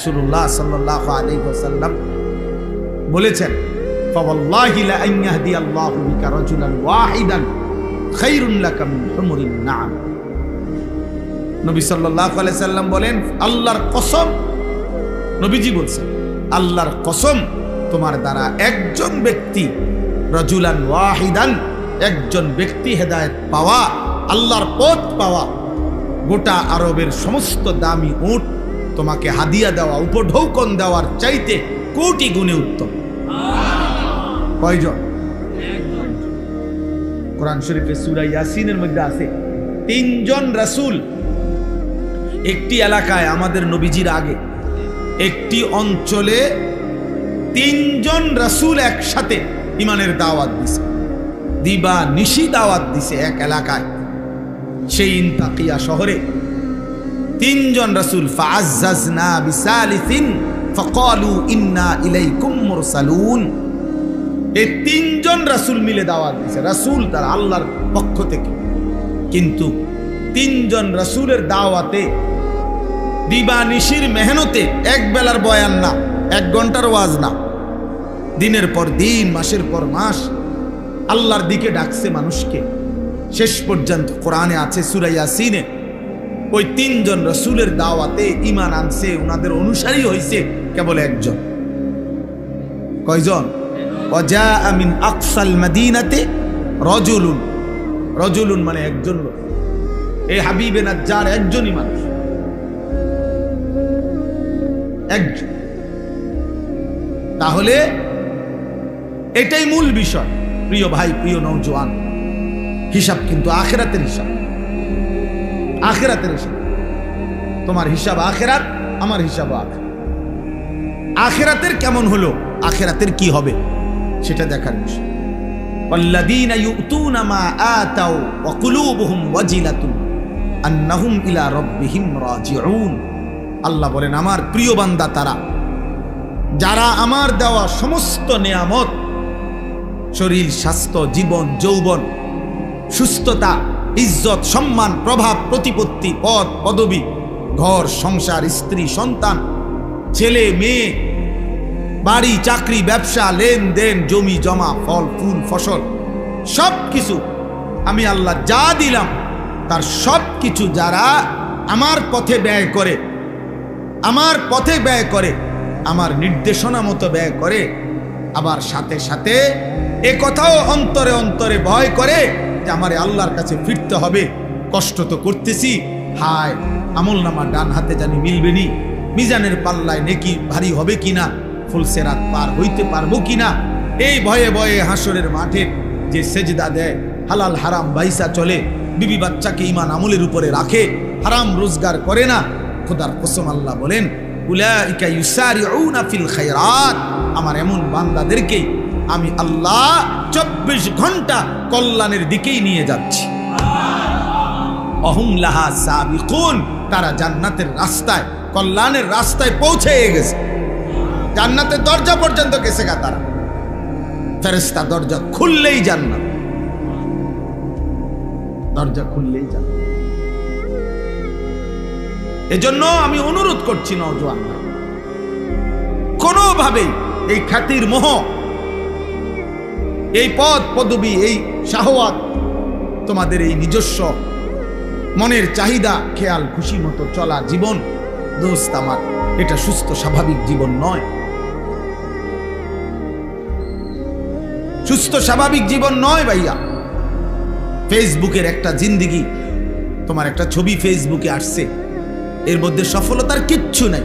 রাসূলুল্লাহ সাল্লাল্লাহু আলাইহি ওয়াসাল্লাম বলেছেন, ফাওয়াল্লাহি লা আন ইয়াহদিয়াল্লাহু বিকা রাজুলান ওয়াহিদান খায়রুন লাকা মিন হুমুরিন নাআম। নবী সাল্লাল্লাহু আলাইহি সাল্লাম বলেন, আল্লাহর কসম, নবীজি বলছেন, আল্লাহর কসম, তোমার দ্বারা একজন ব্যক্তি, রাজুলান ওয়াহিদান, একজন ব্যক্তি হেদায়েত পাওয়া, আল্লাহর পথ পাওয়া, গোটা আরবের সমস্ত দামি উট তোমাকে হাদিয়া দেওয়া, উপঢৌকন দেওয়ার চাইতে কোটি গুণে উত্তম। কয়জন? কোরআন শরীফে সূরা ইয়াসিনের মধ্যে আছে 3 জন রাসূল একটি এলাকায়, আমাদের নবীজির আগে একটি অঞ্চলে 3 জন রাসূল একসাথে ইমানের দাওয়াত দিছে, দিবা নিশি দাওয়াত দিছে এক এলাকায়। সেই ইনতাকিয়া শহরে 3 জন রাসূল, ফাআজ্জাজনা বিসালিসিন ফাকালু ইন্না ইলাইকুম মুরসালুন, এই 3 জন রাসূল মিলে দাওয়াত দিছে। রাসূল তার আল্লাহর পক্ষ থেকে, কিন্তু 3 জন রাসূলের দাওয়াতে, দিবানিশির মেহনতে, এক বেলার বয়ান না, 1 ঘন্টার ওয়াজ না, দিনের পর দিন, মাসের পর মাস আল্লাহর দিকে ডাকছে মানুষকে। শেষ পর্যন্ত কোরআনে আছে সূরা ইয়াসিনে, ওই 3 জন রাসূলের দাওয়াতে ঈমান আনছে, ওনাদের অনুসারী হইছে কেবল একজন। কয়জন? ওয়াজাআ মিন আকসাল মাদিনাতে রাজুলুন, রাজুলুন মানে একজন লোক। এই হাবিবে নাজ্জার একজনই মানুষ, একজন। তাহলে এটাই মূল বিষয়। প্রিয় ভাই, প্রিয় নওজোয়ান, হিসাব কিন্তু আখিরাতের হিসাব, আখিরাতের হিসাব। তোমার হিসাব আখিরাত, আমার হিসাব আখিরাত। আখিরাতের কেমন হলো, আখিরাতের কি হবে, সেটা দেখার বিষয়। ওয়াল্লাযীনা ইউতুনা মা আতাউ ওয়া কুলুবুহুম ওয়াজিলাতুন আন্নাহুম ইলা রাব্বিহিম রাজিউন। আল্লাহ বলেন, আমার প্রিয় বান্দা তারা, যারা আমার দেওয়া সমস্ত নিয়ামত, শরীর, স্বাস্থ্য, জীবন, যৌবন, সুস্থতা, ইজ্জত, সম্মান, প্রভাব, প্রতিপত্তি, পদ, পদবি, ঘর, সংসার, স্ত্রী, সন্তান, ছেলে, মেয়ে, বাড়ি, চাকরি, ব্যবসা, লেনদেন, জমি জমা, ফল ফুল, ফসল, সব কিছু আমি আল্লাহ যা দিলাম, তার সব কিছু যারা আমার পথে ব্যয় করে, আমার পথে ব্যয় করে, আমার নির্দেশনা মতো ব্যয় করে, আবার সাথে সাথে এ কথাও অন্তরে অন্তরে ভয় করে যে আমারে আল্লাহর কাছে ফিরতে হবে, কষ্ট তো করতেছি, হায় আমলনামা ডান হাতে জানি মিলবে নি, মিজানের পাল্লায় নেকি ভারী হবে কিনা, ফুলসেরাত পার হইতে পারবো কিনা, এই ভয়ে ভয়ে হাসরের মাঠে যে সেজদা দেয়, হালাল হারাম বাইসা চলে, বিবি বাচ্চাকে ঈমান আমলের উপরে রাখে, হারাম রোজগার করে না, খোদার কসম আল্লাহ বলেন, উলাইকা ইউসারিউনা ফিল খায়রাত, আমার এমন বান্দাদেরকে আমি আল্লাহ 24 ঘন্টা কল্যাণের দিকেই নিয়ে যাচ্ছি। অহুম লাহা সাবিকুন, তারা জান্নাতের রাস্তায়, কল্যাণের রাস্তায় পৌঁছে গেছে, জান্নাতের দরজা পর্যন্ত গেছে গা তারা। ফেরেশতা দরজা খুললেই জান্নাত, দরজা খুললেই জান্নাত। এজন্য আমি অনুরোধ করছি নওজোয়ানরা, কোনোভাবেই এই খ্যাতির মোহ, এই পদ পদবি, এই শাহওয়াত, তোমাদের এই নিজস্ব মনের চাহিদা, খেয়াল খুশি মতো চলা জীবন, দোস্ত আমার, এটা সুস্থ স্বাভাবিক জীবন নয়, সুস্থ স্বাভাবিক জীবন নয় ভাইয়া। ফেসবুকের একটা জিন্দেগি, তোমার একটা ছবি ফেসবুকে আসছে, এর মধ্যে সফলতার কিচ্ছু নাই,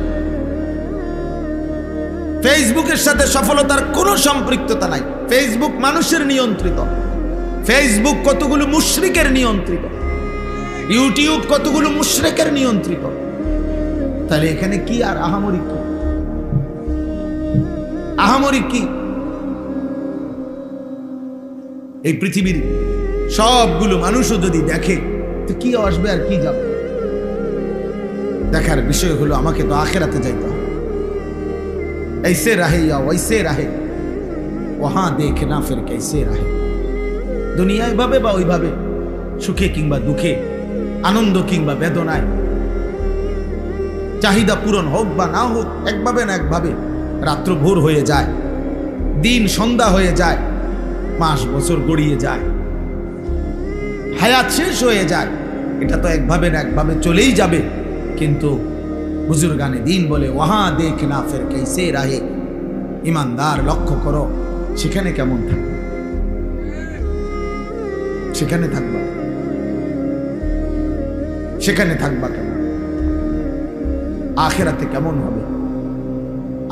ফেসবুকের সাথে সফলতার কোনো সম্পৃক্ততা নাই। ফেসবুক মানুষের নিয়ন্ত্রিত, ফেসবুক কতগুলো মুশরিকের নিয়ন্ত্রিত, ইউটিউব কতগুলো মুশরিকের নিয়ন্ত্রিত। তাহলে এখানে কি আর আহামরি কি, আহামরি কি? এই পৃথিবীর সবগুলো মানুষও যদি দেখে তো কি আসবে আর কি যাবে? দেখার বিষয় হলো আমাকে তো আখিরাতে যাইতে হবে। ऐसे रहे या वैसे रहे, वहां देखना फिर कैसे रहे। दुनिया এভাবে বা ওইভাবে, সুখে কিংবা দুঃখে, আনন্দ কিংবা বেদনায়, চাহিদা পূরণ হোক বা না হোক, একভাবে না একভাবে রাত্র ভোর হয়ে যায়, দিন সন্ধ্যা হয়ে যায়, মাস বছর গড়িয়ে যায়, হায়াত শেষ হয়ে যায়। এটা তো একভাবে না একভাবে চলেই যাবে। কিন্তু বুজুর্গানে দিন বলে ওহা দেখনা ফির कैसे रहे, ইমানদার লক্ষ্য করো সেখানে কেমন থাকবে, সেখানে থাকবা, সেখানে থাকবা কেমন, আখিরাতে কেমন হবে।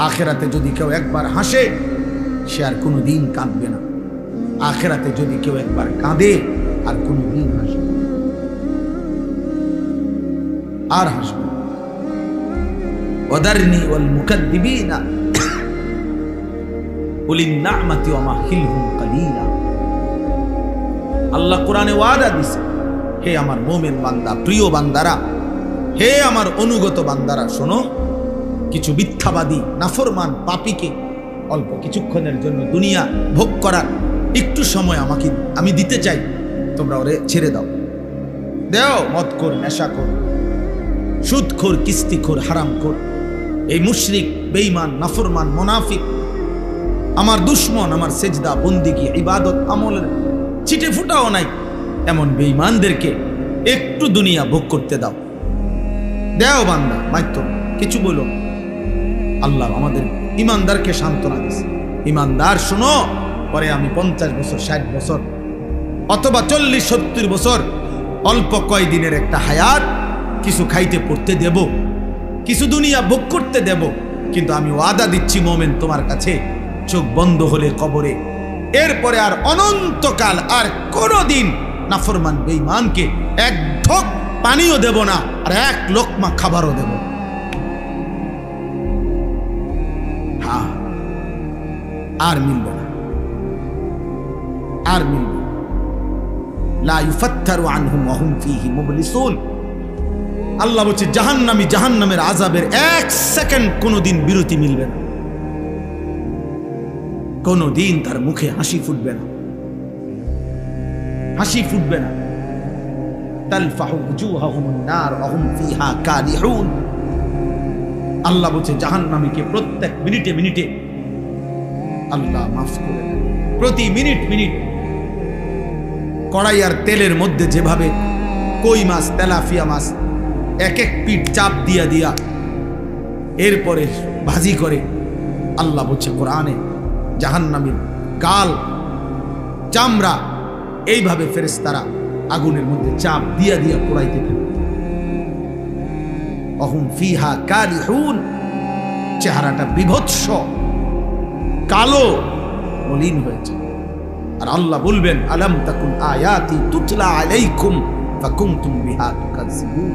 আখিরাতে যদি কেউ একবার হাসে সে আর কোনো দিন কাঁদবে না। আখিরাতে যদি কেউ একবার কাঁদে আর কোনো দিন হাসবে আর হাসবে। ওয়াদারনি ওয়াল মুকাদ্দিবিনা উলিন নি'মাতি ওয়া মাহিলহুম কালিলা। আল্লাহ কোরআনে ওয়াদা দিছে, হে আমার মুমিন বান্দা, প্রিয় বান্দারা, হে আমার অনুগত বান্দারা, শোনো, কিছু মিথ্যাবাদী নাফরমান পাপীকে অল্প কিছুক্ষণের জন্য দুনিয়া ভোগ করার একটু সময় আমি দিতে চাই, তোমরা ওরে ছেড়ে দাও। দেও মদখোর, নেশাখোর, সুদখোর, কিস্তিখোর, হারামখোর, এই মুশরিক, বেঈমান, নাফরমান, মুনাফিক, আমার দুশমন, আমার সেজদা, বন্দিগি, ইবাদত, আমলের ছিটে ফুটাও নাই এমন বেঈমানদেরকে একটু দুনিয়া ভোগ করতে দাও। দেও বান্দা, মাইতো কিছু বলো। আল্লাহ আমাদের ইমানদারকে সান্ত্বনা দিছে, ইমানদার শোনো, পরে আমি 50 বছর, 60 বছর অথবা 40-70 বছর, অল্প কয়দিনের একটা হায়াত, কিছু খাইতে পড়তে দেব, কিছু দুনিয়া ভোগ করতে দেব। কিন্তু আমি ওয়াদা দিচ্ছি মোমেন তোমার কাছে, চোখ বন্ধ হলে কবরে, এরপরে আর অনন্তকাল আর কোনোদিন নাফরমান বেঈমানকে এক ঢোক পানিও দেব না, আর এক লোকমা খাবারও দেব। হ্যাঁ, আর মিলবে না, আর মিলবে। লা ইউফাত্তারু আনহুম ওয়া হুম ফীহি মুবলিসুন। আল্লাহ বলছে জাহান্নামী জাহান্নামের আযাবের 1 সেকেন্ড কোনোদিন বিরতি মিলবে না, কোনোদিন তার মুখে হাসি ফুটবে না, হাসি ফুটবে না। তালফাহু উজুহাহুমুন নার ওয়া হুম ফীহা কালিহুন। আল্লাহ বলছে জাহান্নামীকে প্রত্যেক মিনিটে মিনিটে আল্লাহ মাফ করে দেন। প্রতি মিনিট মিনিট কড়াই আর তেলের মধ্যে যেভাবে কই মাছ, তেলাপিয়া মাছ এক এক পিঠ চাপ দিয়া দিয়া এরপরে ভাজি করে, আল্লাহ বলছে কোরআনে জাহান্নামীর গাল, চামড়া এইভাবে ফেরেশতারা আগুনের মধ্যে চাপ দিয়া দিয়া পোড়াইতে থাকে। অহুম ফিহা কালিহুন, চেহারাটা বিভৎস কালো মলিন হয়েছে। আর আল্লাহ বলবেন আলাম তাকুন আয়াতি তুতলা আলাইকুম ফাকুনতুম বিহা তুকাজ্জিবুন।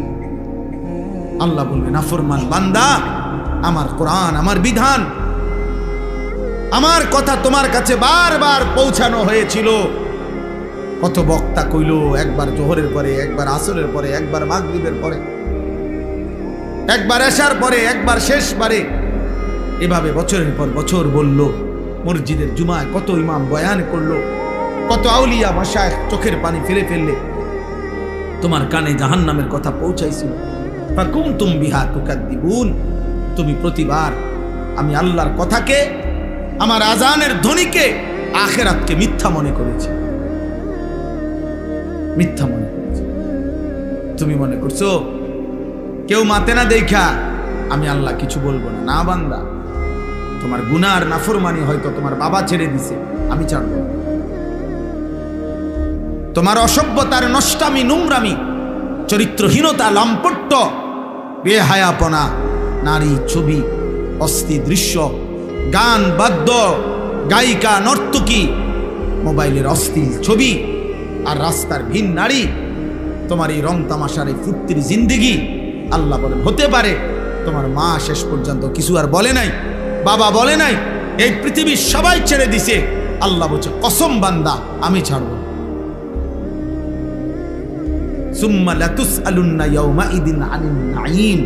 আল্লাহ বলবেন নাফরমান বান্দা, আমার কোরআন, আমার বিধান, আমার কথা তোমার কাছে বারবার পৌঁছানো হয়েছিল। কত বক্তা কইল, একবার জোহরের পরে, একবার আসরের পরে, একবার মাগরিবের পরে, একবার এশার পরে, একবার শেষবারে, এভাবে বছরের পর বছর বলল। মসজিদের জুমায় কত ইমাম বয়ান করলো, কত আউলিয়া মাশায়েখ চোখের পানি ফেলে ফেললে, তোমার কানে জাহান্নামের কথা পৌঁছাইছিল। ফাকুনতুম বিহা তুকাদ্দিবুন। তুমি প্রতিবার আমি আল্লাহর কথাকে, আমার আজানের ধ্বনিকে, আখিরাতকে মিথ্যা মনে করেছি, মিথ্যা মনে করেছি। তুমি মনে করছো কেউ মাতে না দেখা আমি আল্লাহ কিছু বলবো না। না বান্দা, তোমার গুনার নাফরমানি হয়তো তোমার বাবা ছেড়ে দিছে, আমি ছাড়ব না। তোমার অসভ্যতার নষ্টামি, নোংরামি, চরিত্রহীনতা, লম্পট্য, বেহায়াপনা, নারী, ছবি, অস্থি দৃশ্য, গান, বাদ্য, গায়িকা, নর্তকী, মোবাইলের অশ্লীল ছবি, আর রাস্তার ভিন নারী, তোমার এই রং তামাশার এই ফুর্তির জিন্দেগি। আল্লাহ বলেন হতে পারে তোমার মা শেষ পর্যন্ত কিছু আর বলে নাই, বাবা বলে নাই, এই পৃথিবীর সবাই ছেড়ে দিছে, আল্লাহ বলছে কসম বান্দা আমি ছাড়ব। সুম্মা লাতুসআলুন্না ইয়াওমাইদিন আনিন নাঈম।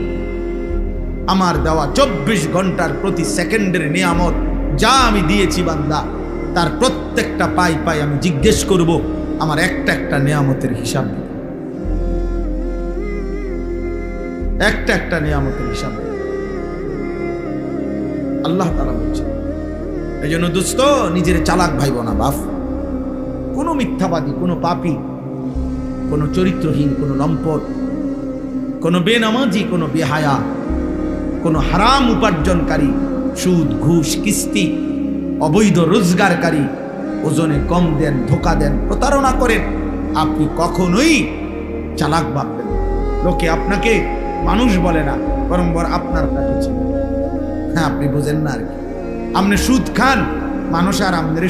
আমার দেওয়া 24 ঘন্টার প্রতি সেকেন্ডের নিয়ামত যা আমি দিয়েছি বান্দা, তার প্রত্যেকটা পাই পাই আমি জিজ্ঞেস করব, আমার একটা একটা নিয়ামতের হিসাব, একটা একটা নিয়ামতের হিসাব। আল্লাহ তাআলা বলছেন। এই জন্য দোস্ত, নিজের চালাক ভাইব না বাপ। কোনো মিথ্যাবাদী, কোনো পাপী, কোনো চরিত্রহীন, কোনো লম্পট, কোনো বেনামাজি, কোনো বেহায়া, কোনো হারাম উপার্জনকারী, সুদ ঘুষ কিস্তি অবৈধ রোজগারকারী, ওজনে কম দেন, ধোকা দেন, প্রতারণা করেন, আপনি কখনোই চালাক ভাববেন। লোকে আপনাকে মানুষ বলে না, বরং আপনার কাছে ছিল। হ্যাঁ, আপনি বোঝেন না আর কি। আপনি সুদ খান, মানুষ আর আমাদের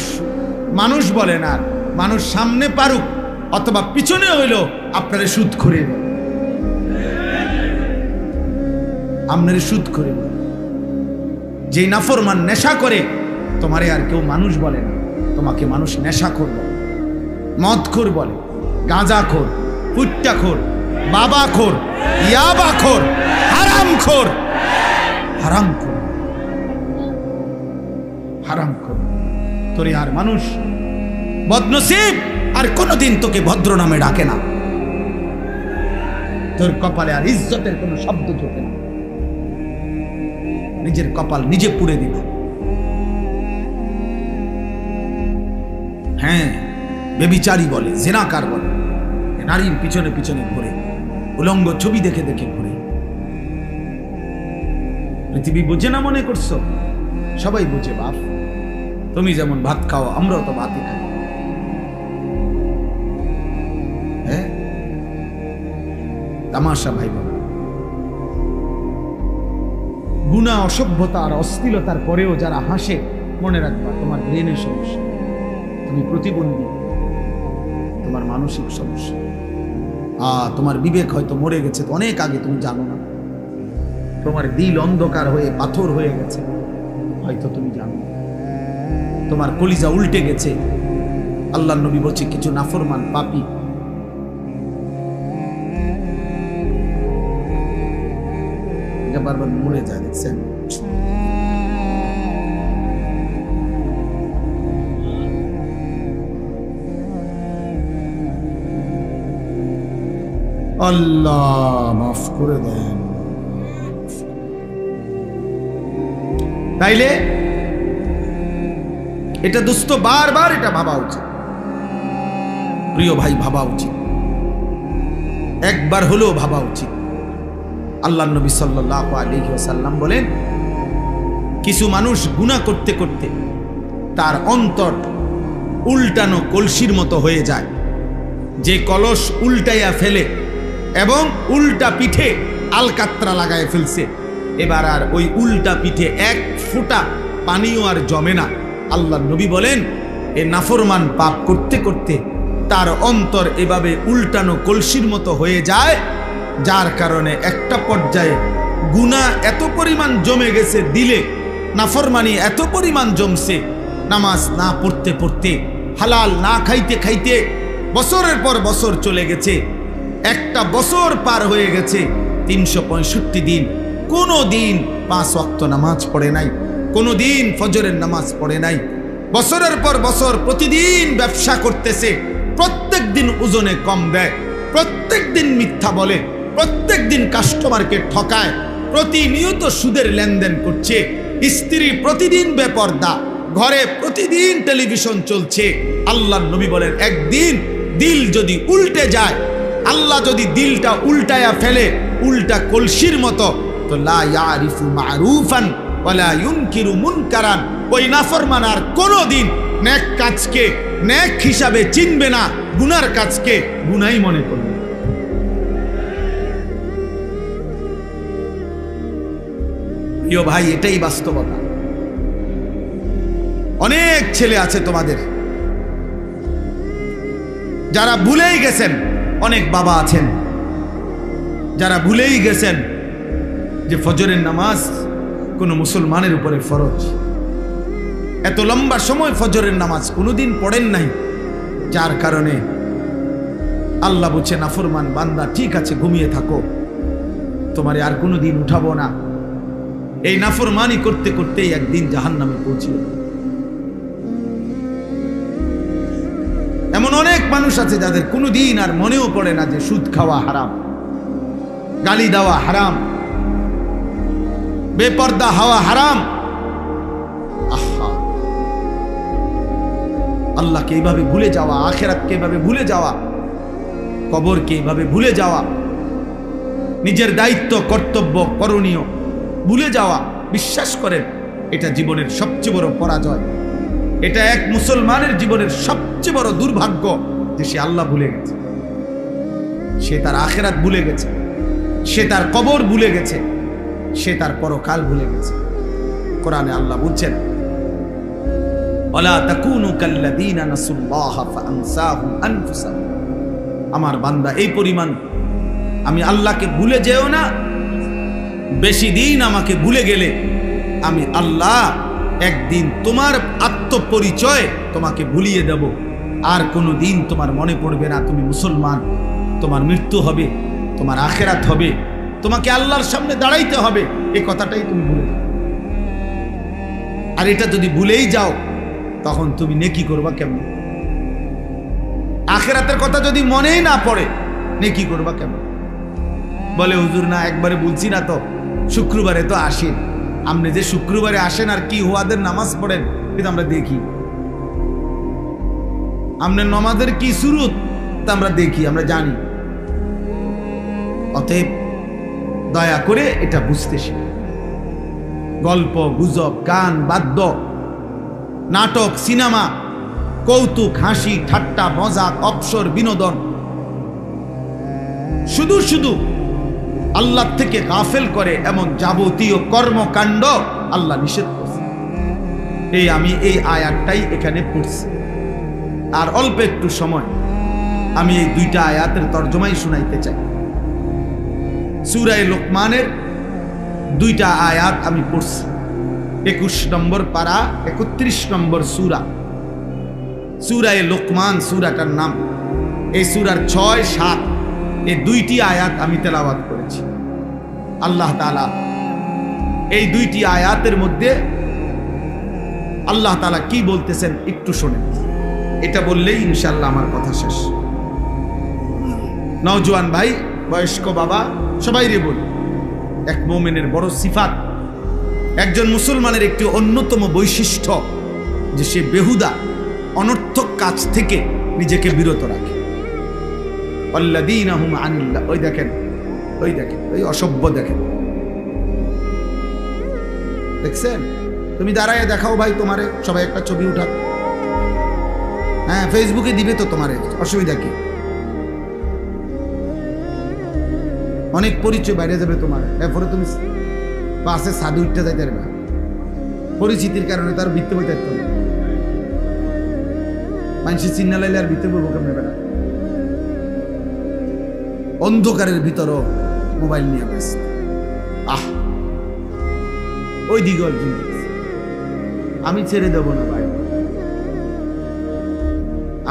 মানুষ বলে না। মানুষ সামনে পারুক অথবা পিছনে হইল আপনার সুদ করে দেয়, আপনার সুদ করে দেয়। যে নাফরমান নেশা করে, তোমারে আর কেউ মানুষ বলে না, তোমাকে মানুষ নেশাখোর বলে, মদখোর বলে, গাঁজাখোর, পুট্টাখোর, বাবাখোর, ইয়াবাখোর, হারামখোর, হারামখোর, হারামখোর। তোরে আর মানুষ বদনসিব আর কোনোদিন তোকে ভদ্র নামে ডাকে না। তোর কপালে আর ইজ্জতের কোনো শব্দ ঢোকে না। নিজের কপাল নিজে পুড়ে দিল। হ্যাঁ, বেবিচারী বলে, জেনাকার বলে, নারীর পিছনে পিছনে ঘুরে, উলঙ্গ ছবি দেখে দেখে ঘুরে। পৃথিবী বুঝে না মনে করছো? সবাই বুঝে বাপ। তুমি যেমন ভাত খাও, আমরাও তো ভাতই খাই। হ্যাঁ, তামাশা ভাই বোনা। গুনাহ, অসভ্যতা আর অশ্লীলতার পরেও যারা হাসে, মনে রাখবা তোমার ব্রেনের সমস্যা, তুমি প্রতিবন্ধী, তোমার মানসিক সমস্যা। তোমার বিবেক হয়তো মরে গেছে অনেক আগে, তুমি জানো না। তোমার দিল অন্ধকার হয়ে পাথর হয়ে গেছে, হয়তো তুমি জানো না। তোমার কলিজা উল্টে গেছে। আল্লাহর নবী বলছে, কিছু নাফরমান পাপী বারবার মরে যায়, দেখছেন? আল্লাহ মাফ করে দেন। তাইলে এটা দোস্ত বারবার এটা ভাবা উচিত, প্রিয় ভাই, ভাবা উচিত, একবার হলেও ভাবা উচিত। আল্লাহ নবী সাল্লাল্লাহু আলাইহি ওয়াসাল্লাম বলেন, কিছু মানুষ গুনাহ করতে করতে তার অন্তর উল্টানো কলসির মতো হয়ে যায়। যে কলস উল্টাইয়া ফেলে এবং উল্টা পিঠে আলকাত্রা লাগায় ফেলছে, এবার আর ওই উল্টা পিঠে এক ফোঁটা পানিও আর জমে না। আল্লাহ নবী বলেন, এ নাফরমান পাপ করতে করতে তার অন্তর এভাবে উল্টানো কলসির মতো হয়ে যায়, যার কারণে একটা পর্যায়ে গুনাহ এত পরিমাণ জমে গেছে দিলে, নাফরমানি এত পরিমাণ জমছে, নামাজ না পড়তে পড়তে, হালাল না খাইতে খাইতে বছরের পর বছর চলে গেছে। একটা বছর পার হয়ে গেছে, 365 দিন কোনো দিন 5 ওয়াক্ত নামাজ পড়ে নাই, কোনো দিন ফজরের নামাজ পড়ে নাই। বছরের পর বছর প্রতিদিন ব্যবসা করতেছে, প্রত্যেক দিন ওজনে কম দেয়, প্রত্যেক দিন মিথ্যা বলে, প্রত্যেক দিন কাস্টমারকে ঠকায়, প্রতিনিয়ত সুদের লেনদেন করছে, স্ত্রী প্রতিদিন বেপর্দা, ঘরে প্রতিদিন টেলিভিশন চলছে। আল্লাহর নবী বলেন, একদিন দিল যদি উল্টে যায়, আল্লাহ যদি দিলটা উল্টায়া ফেলে উল্টা কলসির মতো, তো লা ইয়ারিফু মারুফান ওয়ালা ইউনকিরু মুনকারান, ওই নাফরমান আর কোনোদিন নেক কাজকে নেক হিসাবে চিনবে না, গুনার কাজকে গুনাই মনে করবে। প্রিয় ভাই, এটাই বাস্তবতা। অনেক ছেলে আছে তোমাদের যারা ভুলেই গেছেন, অনেক বাবা আছেন যারা ভুলেই গেছেন যে ফজরের নামাজ কোনো মুসলমানের উপরে ফরজ। এত লম্বা সময় ফজরের নামাজ কোনোদিন পড়েন নাই, যার কারণে আল্লাহ বলছে, নাফরমান বান্দা ঠিক আছে, ঘুমিয়ে থাকো, তোমারে আর কোনোদিন উঠাবো না। এই নাফরমানি করতে করতেই একদিন জাহান্নামে পৌঁছিল। এমন অনেক মানুষ আছে যাদের কোনোদিন আর মনেও পড়ে না যে সুদ খাওয়া হারাম, গালি দেওয়া হারাম, বেপর্দা হওয়া হারাম, আল্লাহকে এইভাবে ভুলে যাওয়া, আখিরাতকে এইভাবে ভুলে যাওয়া, কবরকে এইভাবে ভুলে যাওয়া, নিজের দায়িত্ব কর্তব্য করণীয় ভুলে যাওয়া, বিশ্বাস করেন এটা জীবনের সবচেয়ে বড় পরাজয়। এটা এক মুসলমানের জীবনের সবচেয়ে বড় দুর্ভাগ্য যে সে আল্লাহ ভুলে গেছে, সে তার আখিরাত ভুলে গেছে, সে তার কবর ভুলে গেছে, সে তার পরকাল ভুলে গেছে। কোরআনে আল্লাহ বলছেন, ওয়ালা তাকুনু কাল্লাযীনা নাসুল্লাহা ফাআনসাহুম আনফুসাহুম। আমার বান্দা এই পরিমাণ আমি আল্লাহকে ভুলে যেও না, বেশি দিন আমাকে ভুলে গেলে আমি আল্লাহ একদিন তোমার আত্মপরিচয় তোমাকে ভুলিয়ে দেব, আর কোনো দিন তোমার মনে পড়বে না তুমি মুসলমান। তোমার মৃত্যু হবে, তোমার আখিরাত হবে, তোমাকে আল্লাহর সামনে দাঁড়াইতে হবে, এই কথাটাই তুমি ভুলে যাও। আর এটা যদি ভুলেই যাও তখন তুমি নেকি করবা কেমন? আখিরাতের কথা যদি মনেই না পড়ে নেকি করবা কেমন? বলে হুজুর না একবারে বলছি না তো, শুক্রবারে তো আসেন, আপনি যে শুক্রবারে আসেন আর কি হুয়াদের নামাজ পড়েন কিন্তু আমরা দেখি, আপনার নামাজের কি সুরত তা আমরা দেখি, আমরা জানি। অতএব দয়া করে এটা বুঝতে শিখুন। গল্প গুজব, গান বাদ্য, নাটক, সিনেমা, কৌতুক, হাসি ঠাট্টা, মজাক, অবসর, বিনোদন, শুধু শুধু আল্লাহ থেকে গাফেল করে এমন যাবতীয় কর্মকাণ্ড আল্লাহ নিষেধ করছে। আমি এই আয়াতটাই এখানে পড়ছি, আর অল্প একটু সময় আমি এই দুইটা আয়াতের তর্জমাই শুনাইতে চাই। সূরা লোকমানের দুইটা আয়াত আমি পড়ছি, 21 নম্বর পারা 31 নম্বর সূরা। সূরা লোকমান সূরাটার নাম। এই সূরার 6, 7 এই দুইটি আয়াত আমি তেলাওয়াত করেছি। আল্লাহ তাআলা এই দুইটি আয়াতের মধ্যে আল্লাহ তাআলা কি বলতেছেন একটু শোনেন, এটা বললেই ইনশাআল্লাহ আমার কথা শেষ। নওজোয়ান ভাই, বয়স্ক বাবা, সবাই রে বলি, এক মুমিনের বড় সিফাত, একজন মুসলমানের একটি অন্যতম বৈশিষ্ট্য যে সে বেহুদা অনর্থক কাজ থেকে নিজেকে বিরত রাখে। আল্লাযীনা হুম আনিল্লাহ, ওই দেখেন ওই অসভ্য দেখেন, দেখছেন? তুমি দাঁড়ায় দেখাও ভাই তোমারে, সবাই একটা ছবি উঠা, হ্যাঁ ফেসবুকে দিবে তো তোমারে, অসুবিধা কি? অনেক পরিচয় বাইরে যাবে তোমার, এরপরে তুমি বাসে সাধু উঠতে যাইতে পারবে, পরিচিতির কারণে তার বৃত্তে বইতে পারতো না, মানুষের চিন্না লাইলে আর বৃত্তে বলবো কেমন বেড়া, অন্ধকারের ভিতরও মোবাইল নিয়ে ব্যস্ত। ওই দিকে অর্জন আমি ছেড়ে দেব না ভাই,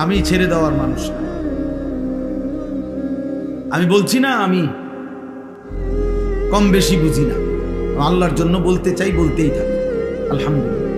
আমি ছেড়ে দেওয়ার মানুষ না। আমি বলছি না আমি কম বেশি বুঝি না, আল্লাহর জন্য বলতে চাই, বলতেই থাকি। আলহামদুলিল্লাহ।